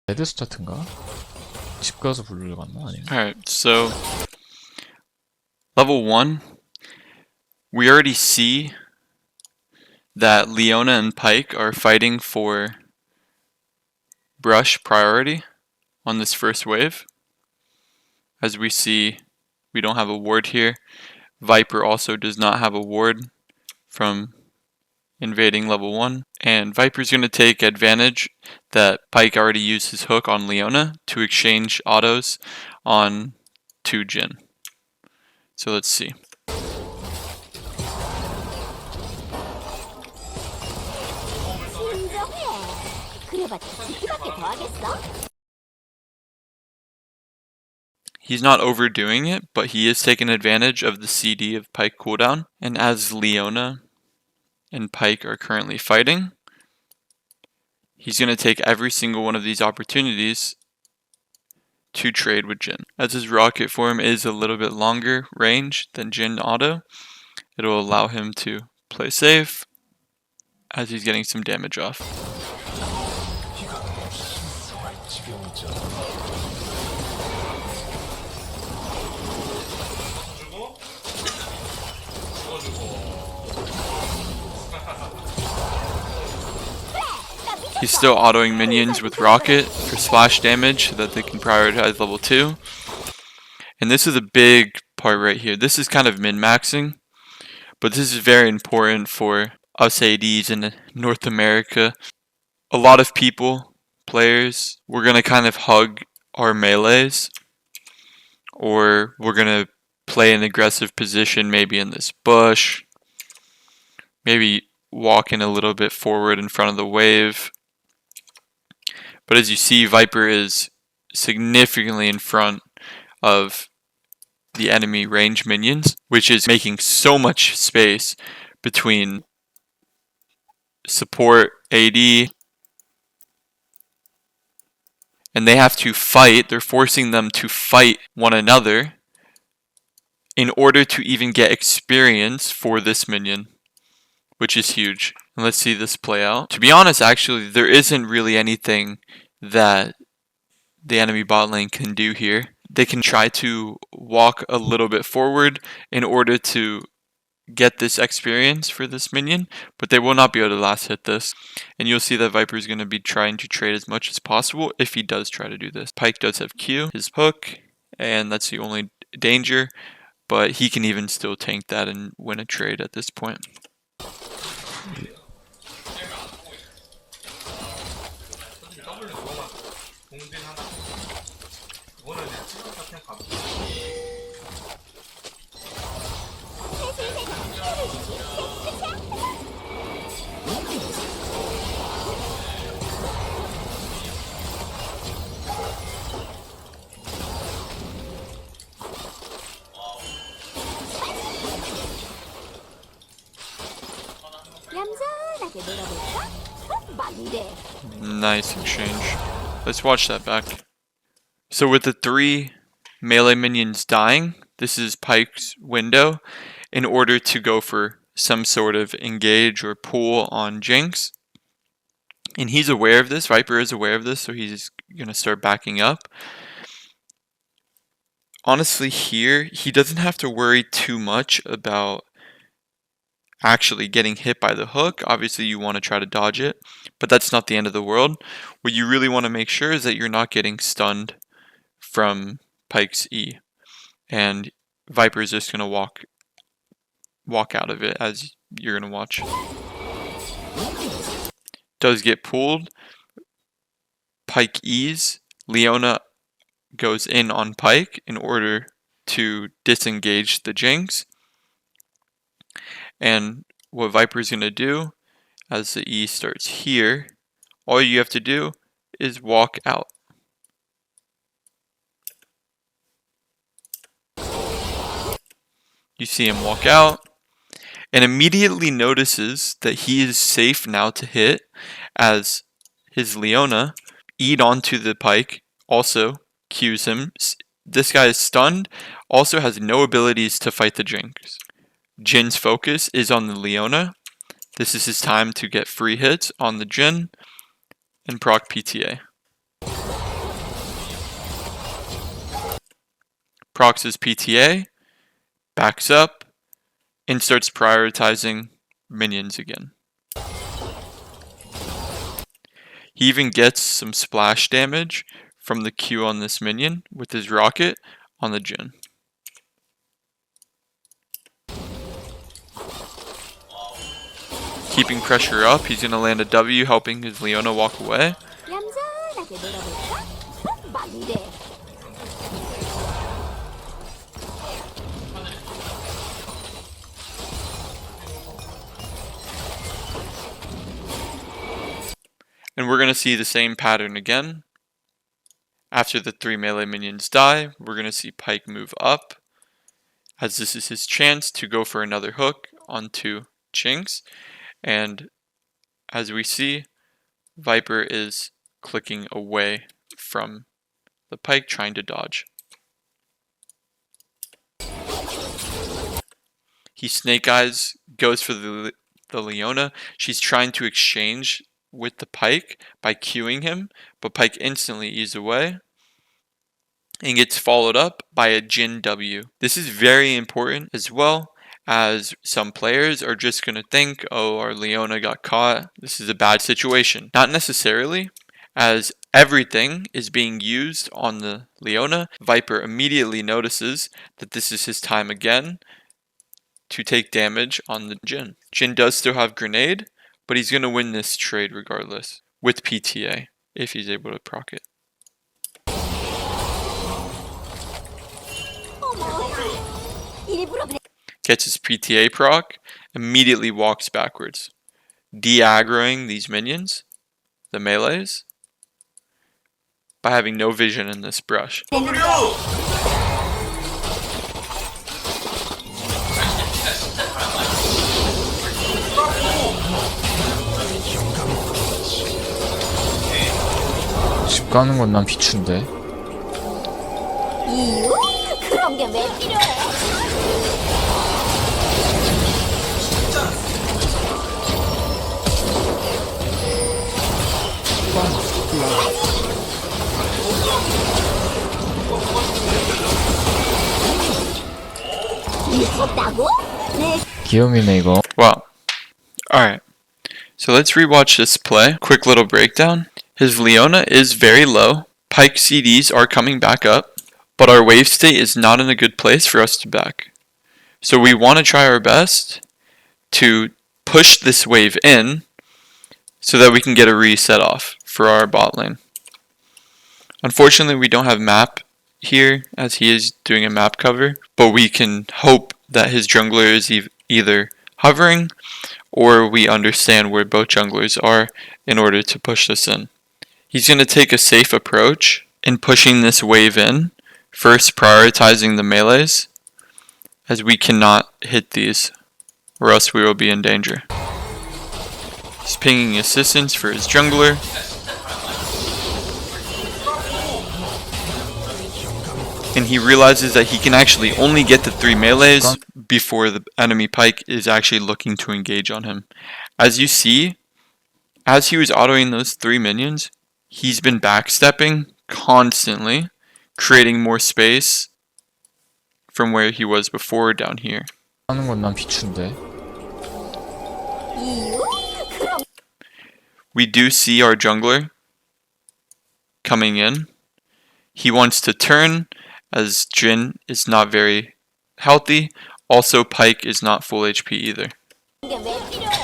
레드 스타트인가? 집 가서 부르러 갔나? 아니면? Alright, so level 1, we already see that Leona and Pike are fighting for brush priority on this first wave. As we see, we don't have a ward here. Viper also does not have a ward from invading level 1. And Viper's going to take advantage that Pike already used his hook on Leona to exchange autos on 2 Jhin. So let's see. He's not overdoing it, but he is taking advantage of the CD of Pike cooldown. And as Leona and Pike are currently fighting, he's going to take every single one of these opportunities to trade with Jhin. As his rocket form is a little bit longer range than Jhin auto, it'll allow him to play safe as he's getting some damage off. He's still autoing minions with rocket for splash damage so that they can prioritize level 2. And this is a big part right here. This is kind of min-maxing, but this is very important for us ADs in North America. A lot of people, players, we're going to kind of hug our melees, or we're going to play an aggressive position maybe in this bush, maybe walking a little bit forward in front of the wave. But as you see, Viper is significantly in front of the enemy range minions, which is making so much space between support, AD, and they have to fight. They're forcing them to fight one another in order to even get experience for this minion, which is huge. And let's see this play out. To be honest, actually, there isn't really anything that the enemy bot lane can do here. They can try to walk a little bit forward in order to get this experience for this minion, but they will not be able to last hit this. And you'll see that Viper is going to be trying to trade as much as possible if he does try to do this. Pike does have Q, his hook, and that's the only danger, but he can even still tank that and win a trade at this point. Nice exchange. Let's watch that back. So with the 3 melee minions dying, this is Pike's window in order to go for some sort of engage or pull on Jinx. And he's aware of this, Viper is aware of this, so he's going to start backing up. Honestly, here, he doesn't have to worry too much about actually getting hit by the hook. Obviously, you want to try to dodge it, but that's not the end of the world. What you really want to make sure is that you're not getting stunned from Pike's E. And Viper is just going to walk out of it, as you're going to watch. Does get pulled. Pike E's. Leona goes in on Pike in order to disengage the Jinx. And what Viper is going to do, as the E starts here, all you have to do is walk out. You see him walk out, and immediately notices that he is safe now to hit, as his Leona E'd onto the Pike, also Qs him. This guy is stunned, also has no abilities to fight the Jinx. Jin's focus is on the Leona. This is his time to get free hits on the Jhin and proc PTA. procs his PTA, backs up, and starts prioritizing minions again. He even gets some splash damage from the Q on this minion with his rocket on the Jin. Keeping pressure up, he's going to land a W, helping his Leona walk away. And we're going to see the same pattern again. After the 3 melee minions die, we're going to see Pyke move up, as this is his chance to go for another hook onto Jinx. And as we see, Viper is clicking away from the Pyke, trying to dodge. He Snake Eyes, goes for the Leona. She's trying to exchange with the Pyke by queuing him, but Pyke instantly eases away and gets followed up by a Jin W. This is very important as well, as some players are just going to think, oh, our Leona got caught, this is a bad situation. Not necessarily, as everything is being used on the Leona. Viper immediately notices that this is his time again to take damage on the Jin. Jin does still have grenade, but he's going to win this trade regardless, with PTA, if he's able to proc it. Gets his PTA proc, immediately walks backwards, de-aggroing these minions, the melees, by having no vision in this brush. 집 가는 건 난 비추인데. 이유? 그런 게 왜 필요해? 미쳤다고? 내 귀요미네 이거. Wow. Alright. So let's rewatch this play. Quick little breakdown. His Leona is very low. Pyke CDs are coming back up, but our wave state is not in a good place for us to back. So we want to try our best to push this wave in so that we can get a reset off for our bot lane. Unfortunately, we don't have map here, as he is doing a map cover, but we can hope that his jungler is either hovering or we understand where both junglers are in order to push this in. He's going to take a safe approach in pushing this wave in, first prioritizing the melees, as we cannot hit these, or else we will be in danger. He's pinging assistance for his jungler. And he realizes that he can actually only get the 3 melees before the enemy Pyke is actually looking to engage on him. As you see, as he was autoing those 3 minions, he's been backstepping constantly, creating more space from where he was before down here. 하는 건 난 비추인데. 이유? 그럼 We do see our jungler coming in. He wants to turn, as Jin is not very healthy. Also, Pyke is not full HP either. 게 왜 필요해?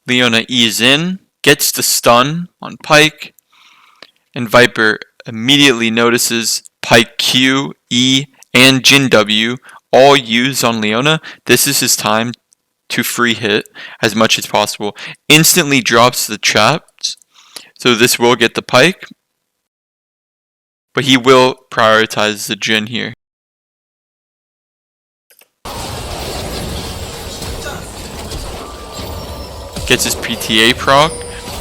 Leona E's in, gets the stun on Pyke, and Viper immediately notices Pyke Q, E, and Jin W all used on Leona. This is his time to free hit as much as possible. Instantly drops the traps, so this will get the Pyke, but he will prioritize the Jin here. Gets his PTA proc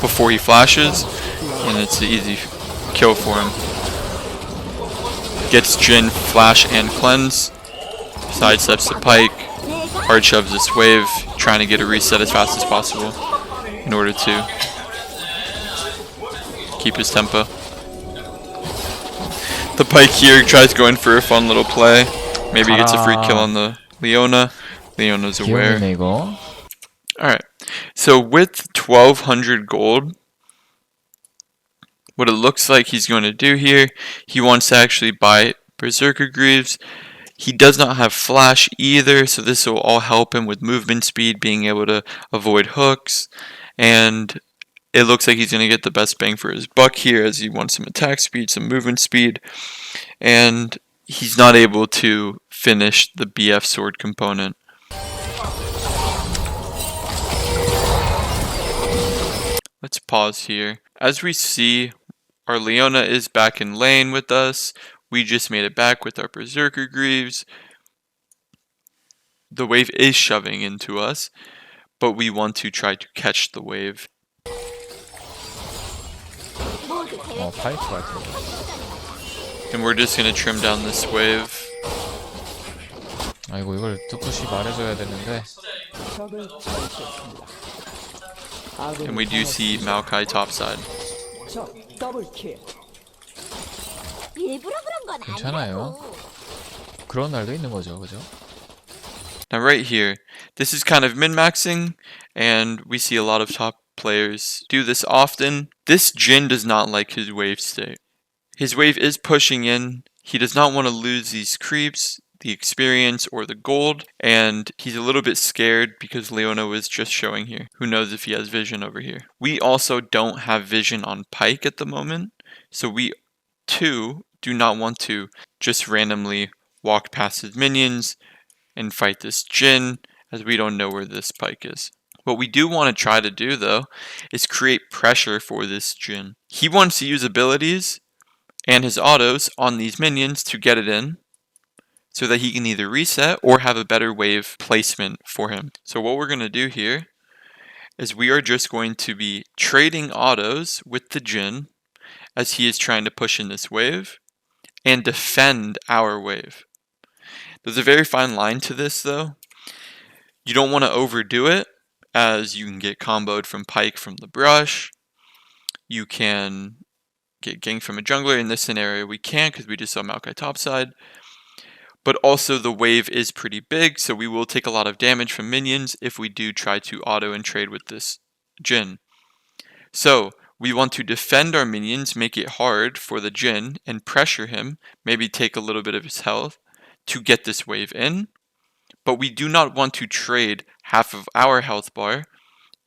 before he flashes, and it's an easy kill for him. Gets Jin flash and cleanse, sidesteps the Pyke, hard shoves this wave, trying to get a reset as fast as possible in order to keep his tempo. The Pike here tries going for a fun little play. Maybe he gets a free kill on the Leona. Leona's aware. 귀여우네 이거. Alright, so with 1200 gold, what it looks like he's going to do here, he wants to actually buy Berserker Greaves. He does not have flash either, so this will all help him with movement speed, being able to avoid hooks, and it looks like he's going to get the best bang for his buck here, as he wants some attack speed, some movement speed, and he's not able to finish the BF sword component. Let's pause here. As we see, our Leona is back in lane with us. We just made it back with our Berserker Greaves. The wave is shoving into us, but we want to try to catch the wave. 파이트 같은. And we're just going to trim down this wave. 아이고 이걸 뚜뚜시 말해줘야 되는데. And we do see Maokai topside. 일부러 그런 건 괜찮아요. 아니라고. 그런 날도 있는 거죠, 그죠? Now right here, this is kind of min-maxing, and we see a lot of top players do this often. This Jin does not like his wave state. His wave is pushing in. He does not want to lose these creeps, the experience, or the gold, and he's a little bit scared because Leona was just showing here. Who knows if he has vision over here. We also don't have vision on Pike at the moment, so we too do not want to just randomly walk past his minions and fight this Jin, as we don't know where this Pike is. What we do want to try to do though is create pressure for this Jin. He wants to use abilities and his autos on these minions to get it in, so that he can either reset or have a better wave placement for him. So what we're going to do here is we are just going to be trading autos with the Jin as he is trying to push in this wave and defend our wave. There's a very fine line to this though. You don't want to overdo it, as you can get comboed from Pike from the brush. You can get ganked from a jungler. In this scenario we can't because we just saw Maokai topside. But also the wave is pretty big, so we will take a lot of damage from minions if we do try to auto and trade with this Jin. So we want to defend our minions, make it hard for the Jin, and pressure him, maybe take a little bit of his health to get this wave in. But we do not want to trade half of our health bar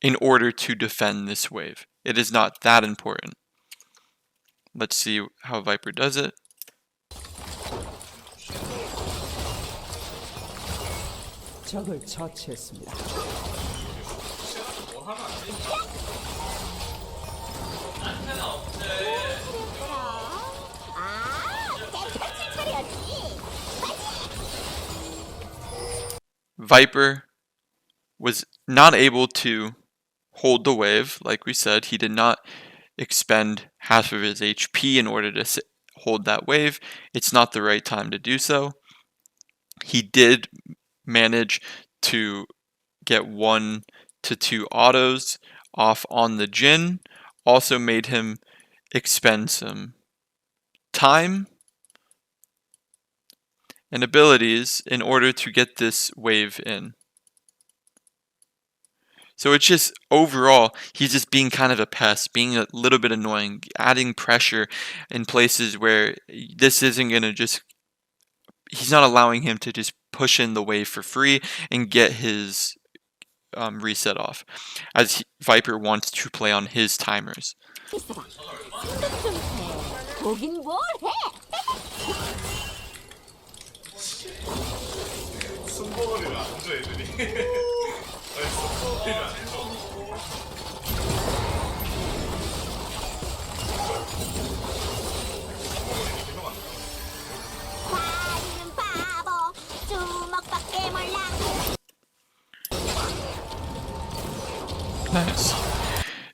in order to defend this wave. It is not that important. Let's see how Viper does it. 적을 처치했습니다. 대편집 차렸지. Viper was not able to hold the wave, like we said. He did not expend half of his HP in order to hold that wave. It's not the right time to do so. He did manage to get 1 to 2 autos off on the Jin, also made him expend some time and abilities in order to get this wave in. So it's just overall, he's just being kind of a pest, being a little bit annoying, adding pressure in places where this isn't going to just, he's not allowing him to just push in the wave for free and get his reset off, as Viper wants to play on his timers. 있어봐. 생각 좀 해. 보긴 뭘 해. 손버거리를 안 줘 애들이. 아니 손버거리를 안 줘. 과리는 바보. 주먹밖에 몰라. Nice.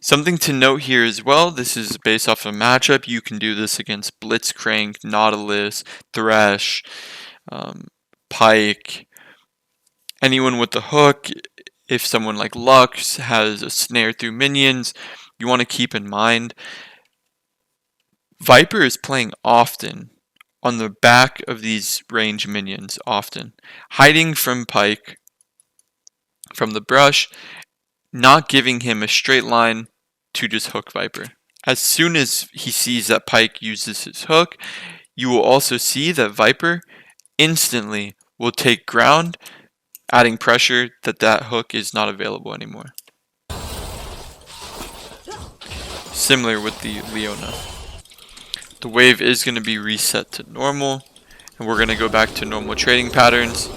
Something to note here as well, this is based off a matchup. You can do this against Blitzcrank, Nautilus, Thresh, Pike, anyone with the hook. If someone like Lux has a snare through minions, you want to keep in mind Viper is playing often on the back of these range minions often, hiding from Pyke from the brush, not giving him a straight line to just hook Viper. As soon as he sees that Pyke uses his hook, you will also see that Viper instantly will take ground, adding pressure that hook is not available anymore. Similar with the Leona. The wave is going to be reset to normal, and we're going to go back to normal trading patterns.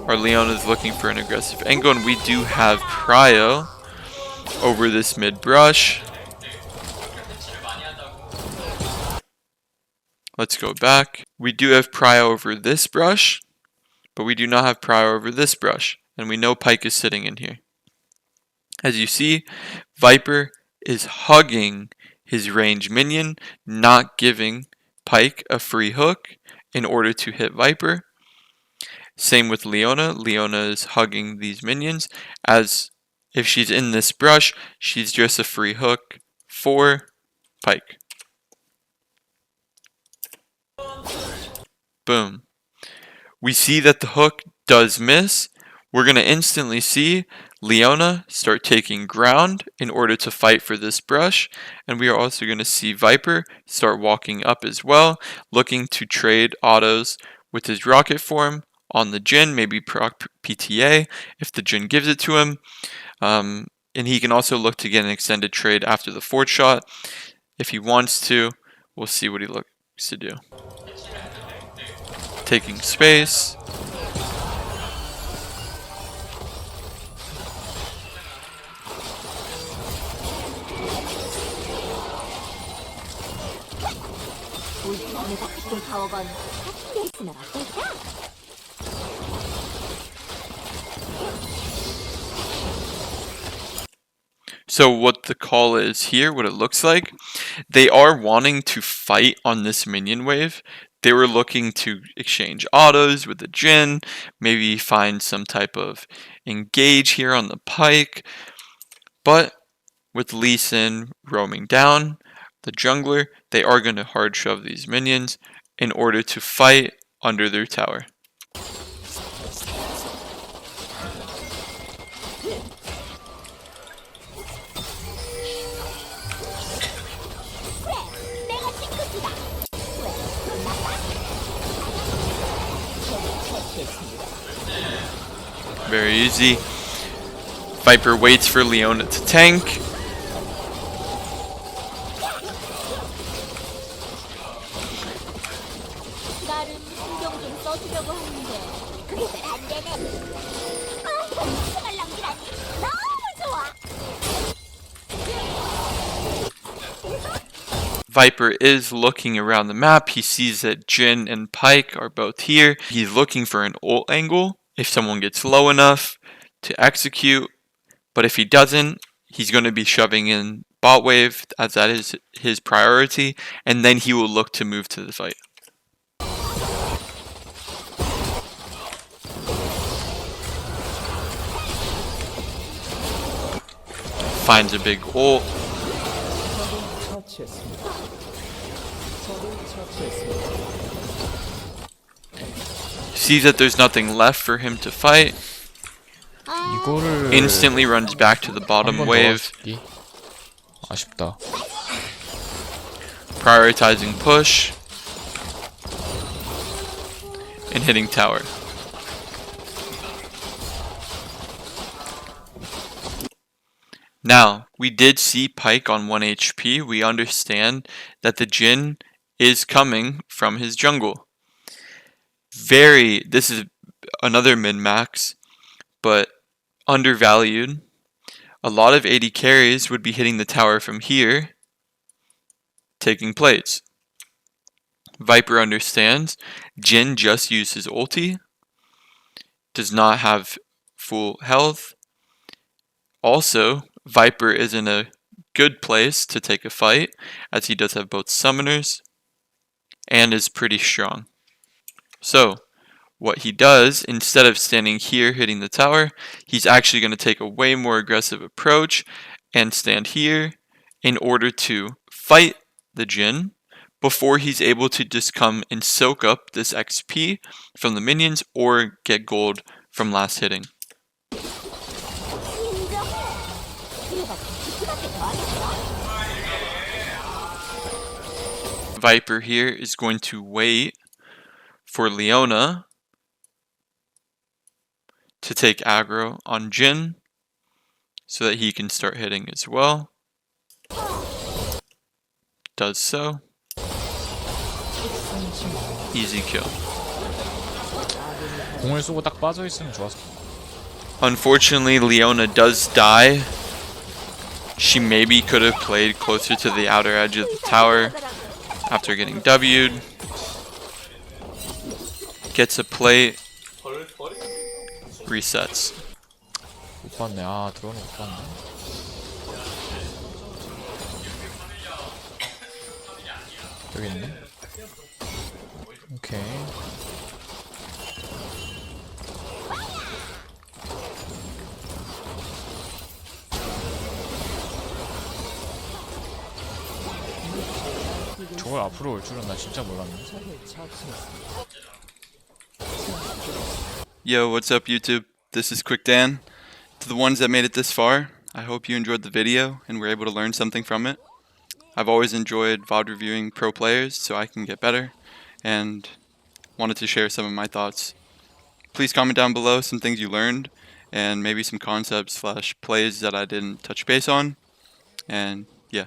Our Leona is looking for an aggressive angle, and we do have prio over this mid brush. Let's go back. We do have prio over this brush, but we do not have prio over this brush, and we know Pyke is sitting in here. As you see, Viper is hugging his range minion, not giving Pyke a free hook in order to hit Viper. Same with Leona. Leona is hugging these minions, as if she's in this brush, she's just a free hook for Pyke. Boom. We see that the hook does miss. We're going to instantly see Leona start taking ground in order to fight for this brush, and we are also going to see Viper start walking up as well, looking to trade autos with his rocket form on the Jhin, maybe proc PTA if the Jhin gives it to him, and he can also look to get an extended trade after the forward shot if he wants to. We'll see what he looks to do. Taking space. 내가 기쁜 파워건 같은 데 있으면 어떨까? So what the call is here, what it looks like, they are wanting to fight on this minion wave. They were looking to exchange autos with the Jhin, maybe find some type of engage here on the Pyke, but with Lee Sin roaming down, the jungler, they are going to hard shove these minions in order to fight under their tower. Very easy. Viper waits for Leona to tank. Viper is looking around the map. He sees that Jhin and Pyke are both here. He's looking for an ult angle if someone gets low enough to execute. But if he doesn't, he's going to be shoving in bot wave, as that is his priority. And then he will look to move to the fight. Finds a big ult. Sees that there's nothing left for him to fight. 이거를 Instantly runs back to the bottom 한번 wave, 넣어주기. 아쉽다. prioritizing push and hitting tower. Now, we did see Pyke on 1 HP. We understand that the Jhin is coming from his jungle. This is another min-max, but undervalued. A lot of AD carries would be hitting the tower from here, taking plates. Viper understands. Jhin just used his ulti, does not have full health. Also, Viper is in a good place to take a fight, as he does have both summoners and is pretty strong. So, what he does, instead of standing here hitting the tower, he's actually going to take a way more aggressive approach and stand here in order to fight the Jhin, before he's able to just come and soak up this XP from the minions or get gold from last hitting. Viper here is going to wait for Leona to take aggro on Jhin so that he can start hitting as well. Does so. Easy kill. 공을 쏘고 딱 빠져 있으면 좋았어. Unfortunately, Leona does die. She maybe could have played closer to the outer edge of the tower after getting W'd. Gets a plate. Resets. 못 봤네. 아, 들어오는 못 봤네. 여기 있네. 오케이. 저걸 앞으로 올 줄은 나 진짜 몰랐네. Yo, what's up YouTube? This is quickdann. To the ones that made it this far, I hope you enjoyed the video and were able to learn something from it. I've always enjoyed VOD reviewing pro players so I can get better, and wanted to share some of my thoughts. Please comment down below some things you learned, and maybe some concepts / plays that I didn't touch base on. And yeah,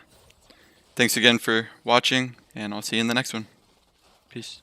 thanks again for watching, and I'll see you in the next one. Peace.